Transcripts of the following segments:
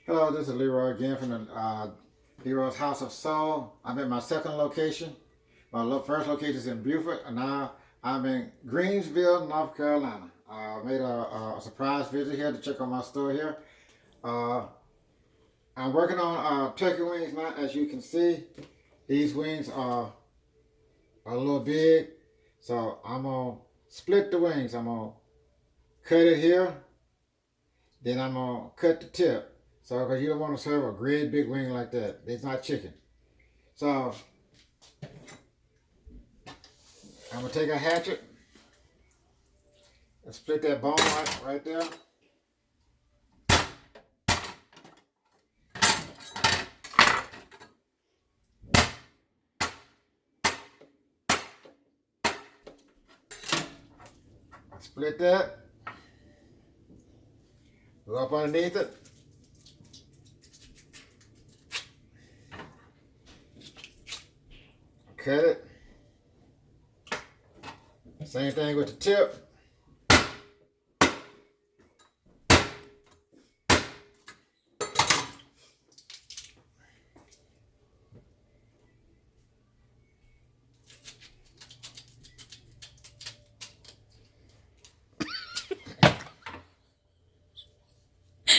Hello, this is Leroy again from the Leroy's House of Soul. I'm at my second location. My first location is in Beaufort, and now I'm in Greensville, North Carolina. I made a surprise visit here to check on my store here. I'm working on turkey wings now. As you can see, these wings are a little big, so I'm gonna split the wings. I'm gonna cut it here, then I'm gonna cut the tip. So, because you don't want to serve a great big wing like that. It's not chicken. So, I'm going to take a hatchet and split that bone right there. Split that. Go up underneath it. Cut it. Same thing with the tip.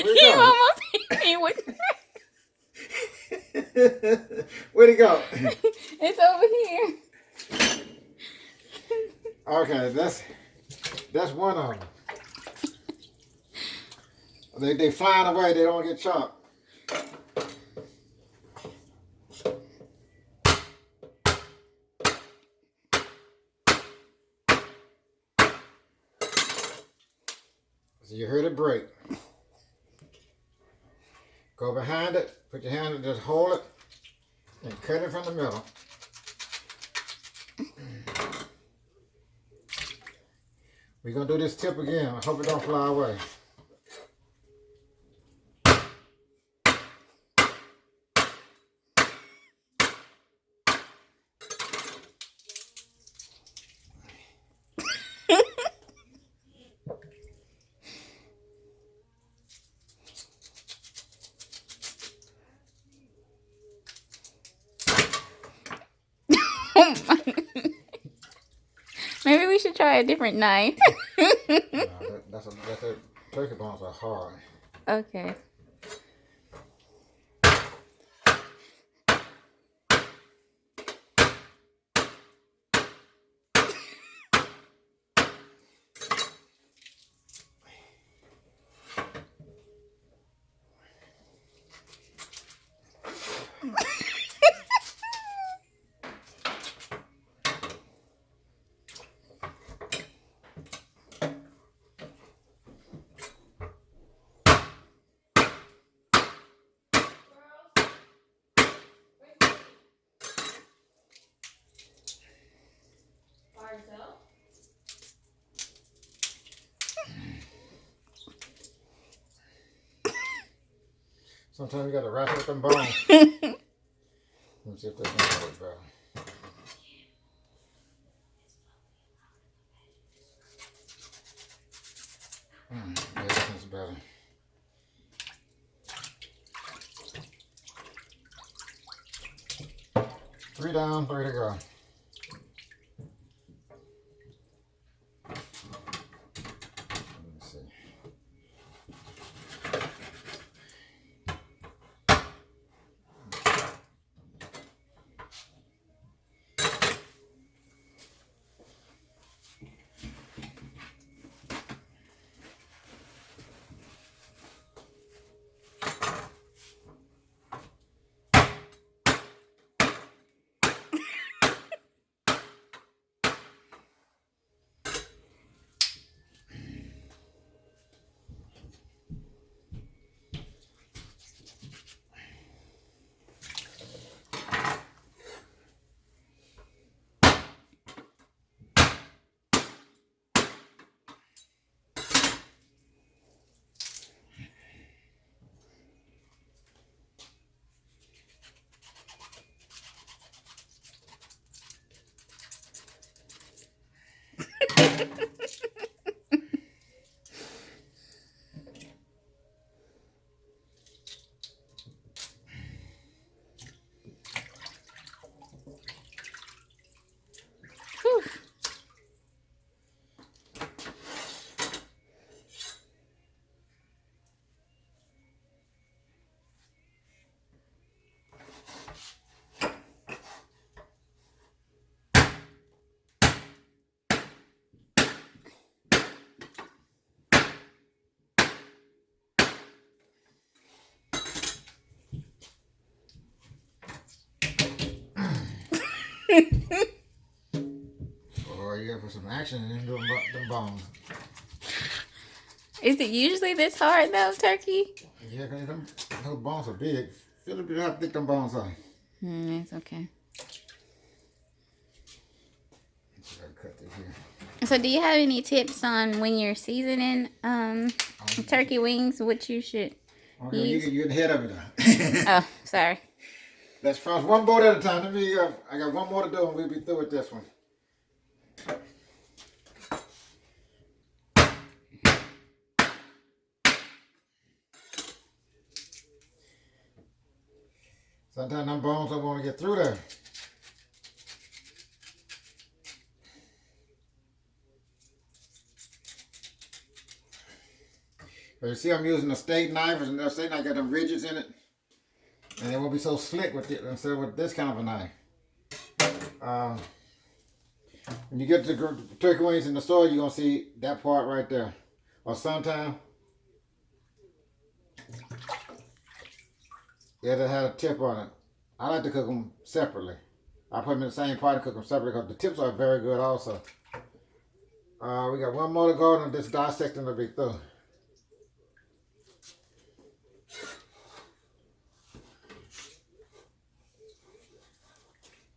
You almost hit me with Where'd it go? It's over here. Okay, that's one of them. They flying away. They don't get chopped. So you heard it break. Go behind it. Put your hand and just hold it and cut it from the middle. We're going to do this tip again. I hope it don't fly away. Maybe we should try a different knife. That's it. Turkey bones are hard. Okay. Sometimes you got to ratchet up them bones. Let me see if this one works better. Yeah, this one's better. Three down, three to go. Let me see. Or you gotta put some action in them bones. Is it usually this hard though, turkey? Yeah, cause those bones are big. Feel how thick them bones are. It's okay. Gotta cut this here. So, do you have any tips on when you're seasoning turkey wings? What you should use? You're in the head of it now. Oh, sorry. Let's cross one boat at a time. I got one more to do and we'll be through with this one. Sometimes them bones don't want to get through there. But you see I'm using a steak knife, and the steak knife got them ridges in it. And it won't be so slick with it instead of with this kind of a knife. When you get the turkey wings in the store, you're going to see that part right there. Or sometimes, it'll have a tip on it. I like to cook them separately. I put them in the same pot and cook them separately because the tips are very good also. We got one more to go and this dissecting will be through.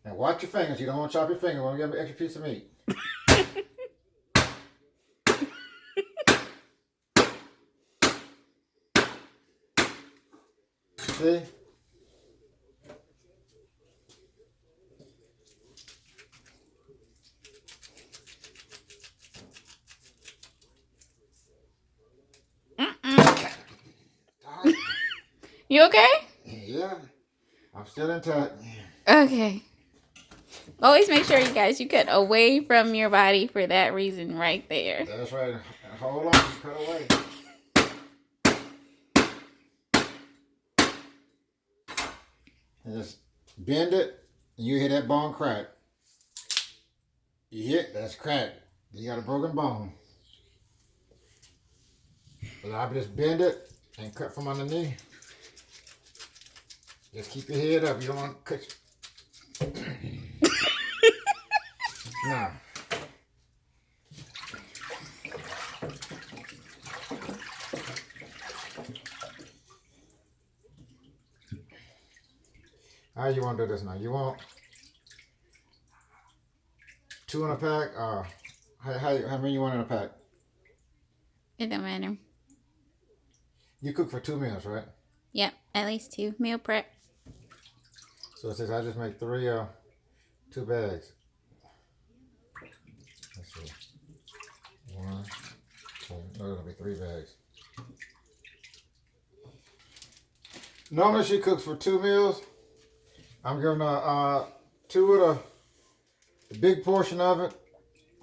And watch your fingers. You don't want to chop your finger. You want to get an extra piece of meat. See? You okay? Yeah. I'm still intact. Okay. Always make sure, you guys, you cut away from your body for that reason right there. That's right. Hold on. Cut away. And just bend it, and you hear that bone crack. You hit, that's cracked. You got a broken bone. But I just bend it and cut from underneath. Just keep your head up. You don't want to cut. Now. How you want to do this now? You want 2 in a pack? How many you want in a pack? It don't matter. You cook for 2 meals, right? Yep, at least 2. Meal prep. So it says I just make 2 bags. Let's see. 1, 2. No, it'll be 3 bags. Normally she cooks for 2 meals. I'm giving her 2 of the big portion of it,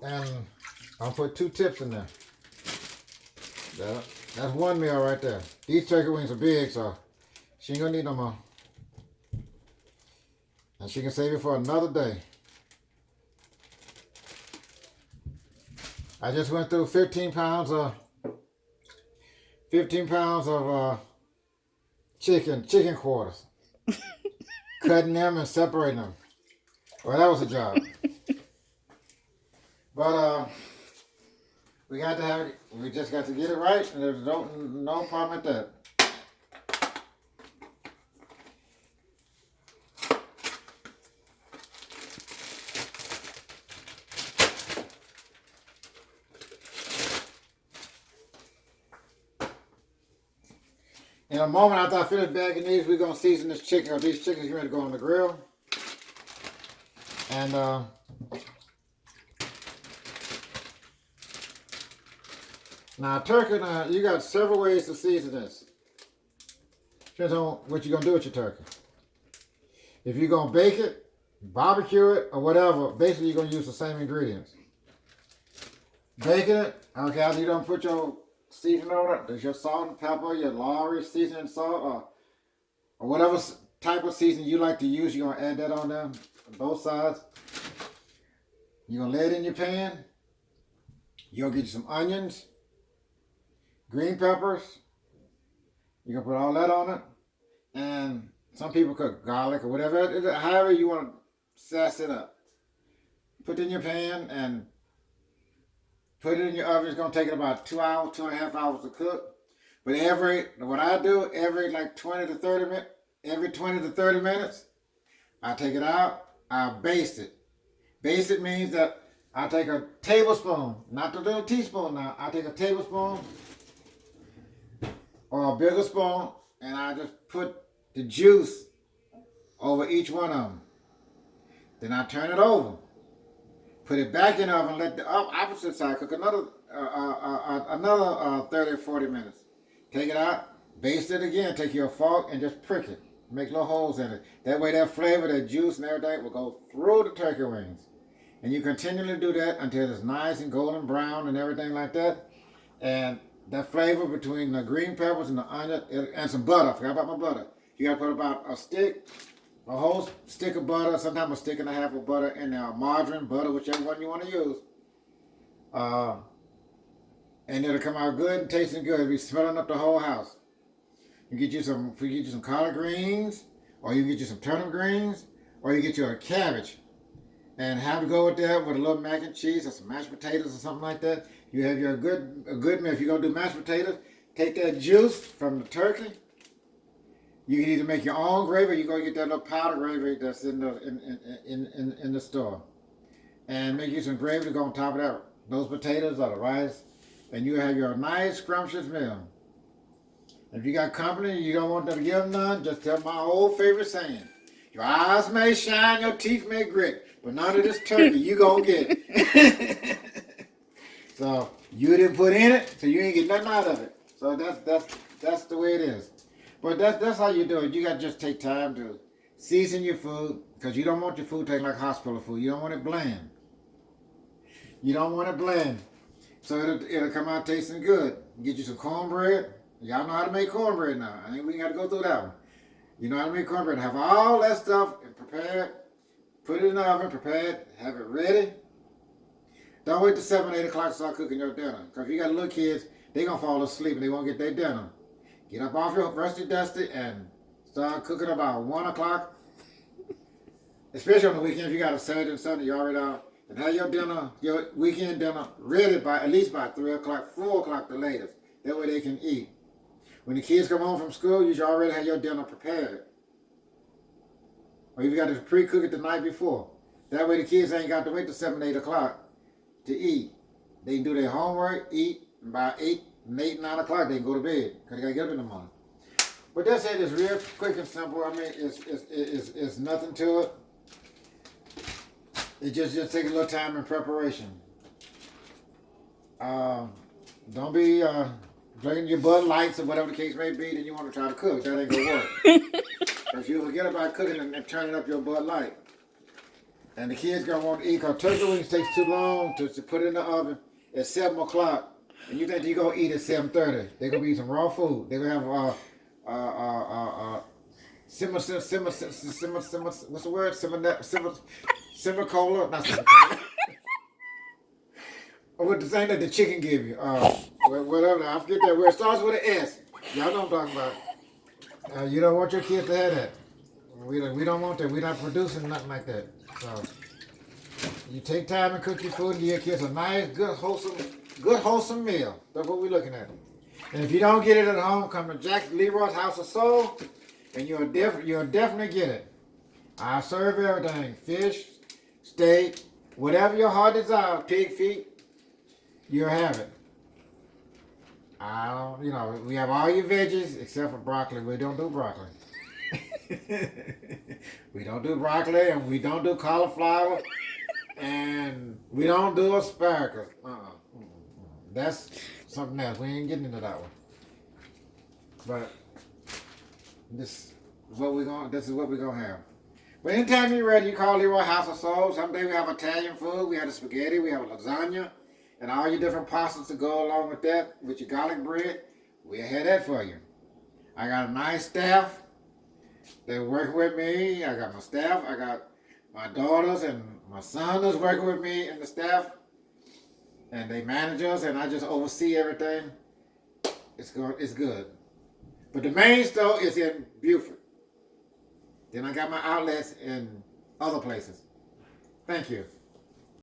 and I'll put 2 tips in there. That's 1 meal right there. These turkey wings are big, so she ain't gonna need no more. And she can save it for another day. I just went through 15 pounds of chicken quarters. Cutting them and separating them. Well, that was a job. But we got to have it. We just got to get it right, and there's no problem with that. In a moment after I finish bagging these, we're going to season this chicken, or these chickens are ready to go on the grill. And now turkey, you got several ways to season this. Depends on what you're going to do with your turkey. If you're going to bake it, barbecue it, or whatever, basically you're going to use the same ingredients. Baking it, okay, after you don't put your seasoning on it, there's your salt and pepper, your Leroy seasoning salt, or whatever type of seasoning you like to use. You're going to add that on there, on both sides. You're going to lay it in your pan. You're going to get you some onions, green peppers. You're going to put all that on it. And some people cook garlic or whatever, however you want to sass it up. put it in your pan and put it in your oven. It's gonna take it about 2 hours, 2.5 hours to cook. But what I do, every like 20 to 30 minutes, every 20 to 30 minutes, I take it out, I baste it. Baste it means that I take a tablespoon, not the little teaspoon now, I take a tablespoon or a bigger spoon, and I just put the juice over each one of them. Then I turn it over. Put it back in the oven, let the opposite side cook another 30 or 40 minutes. Take it out, baste it again, take your fork and just prick it. Make little holes in it. That way that flavor, that juice and everything will go through the turkey wings. And you continually do that until it's nice and golden brown and everything like that. And that flavor between the green peppers and the onion and some butter. I forgot about my butter. You got to put about a whole stick of butter, sometimes a stick and a half of butter in there, margarine, butter, whichever one you want to use. And it'll come out good and tasting good. It'll be smelling up the whole house. You get you some collard greens, or you get you some turnip greens, or you get you a cabbage. And have to go with that with a little mac and cheese or some mashed potatoes or something like that. You have your good meal. If you're gonna do mashed potatoes, take that juice from the turkey. You can either make your own gravy, or you go get that little powder gravy that's in the store, and make you some gravy to go on top of that. Those potatoes or the rice, and you have your nice scrumptious meal. If you got company and you don't want them to give them none, just tell my old favorite saying: your eyes may shine, your teeth may grit, but none of this turkey you gonna get. So you didn't put in it, so you ain't get nothing out of it. So that's the way it is. But that's how you do it. You got to just take time to season your food, because you don't want your food to taste like hospital food. You don't want it bland. You don't want it bland. So it'll come out tasting good. Get you some cornbread. Y'all know how to make cornbread now. I think we got to go through that one. You know how to make cornbread. Have all that stuff prepared. Put it in the oven, prepared. Have it ready. Don't wait till 7, 8 o'clock to start cooking your dinner. Because if you got little kids, they're going to fall asleep and they won't get their dinner. Get up off your rusty dusty and start cooking about 1 o'clock. Especially on the weekend, if you got a Saturday and Sunday, you already out. And have your dinner, your weekend dinner, ready by at least by 3 o'clock, 4 o'clock the latest. That way they can eat. When the kids come home from school, you should already have your dinner prepared. Or you got to pre-cook it the night before. That way the kids ain't got to wait till 7, 8 o'clock to eat. They can do their homework, eat, and by 8, 9 o'clock they can go to bed because they got to get up in the morning. But that's it. It's real quick and simple. I mean, it's nothing to it. It just takes a little time in preparation. Don't be drinking your Bud Lights or whatever the case may be, then you want to try to cook. That ain't going to work. Because you'll forget about cooking and turning up your Bud Light. And the kids going to want to eat, because turkey wings takes too long to put it in the oven at 7 o'clock. And you think you're going to eat at 7:30. They're going to be some raw food. They're going to have simmer, what's the word? Simmer cola? Not simmer cola. Or what the thing that the chicken give you. Whatever. I forget that word. It starts with an S. Y'all know what I'm talking about. You don't want your kids to have that. We don't want that. We're not producing nothing like that. So you take time and cook your food and give your kids a nice, good, wholesome meal. That's what we're looking at. And if you don't get it at home, come to Leroy's House of Soul, and you'll definitely get it. I serve everything: fish, steak, whatever your heart desires. Pig feet, you'll have it. We have all your veggies except for broccoli. We don't do broccoli. We don't do broccoli, and we don't do cauliflower, and we don't do asparagus. That's something else. We ain't getting into that one. But this is what we're gonna have. But anytime you're ready, you call Leroy House of Soul. Someday we have Italian food. We have the spaghetti. We have lasagna, and all your different pastas to go along with that. With your garlic bread, we'll have that for you. I got a nice staff. They're working with me. I got my staff. I got my daughters and my son is working with me in the staff. And they manage us, and I just oversee everything. It's good. But the main store is in Beaufort. Then I got my outlets in other places. Thank you.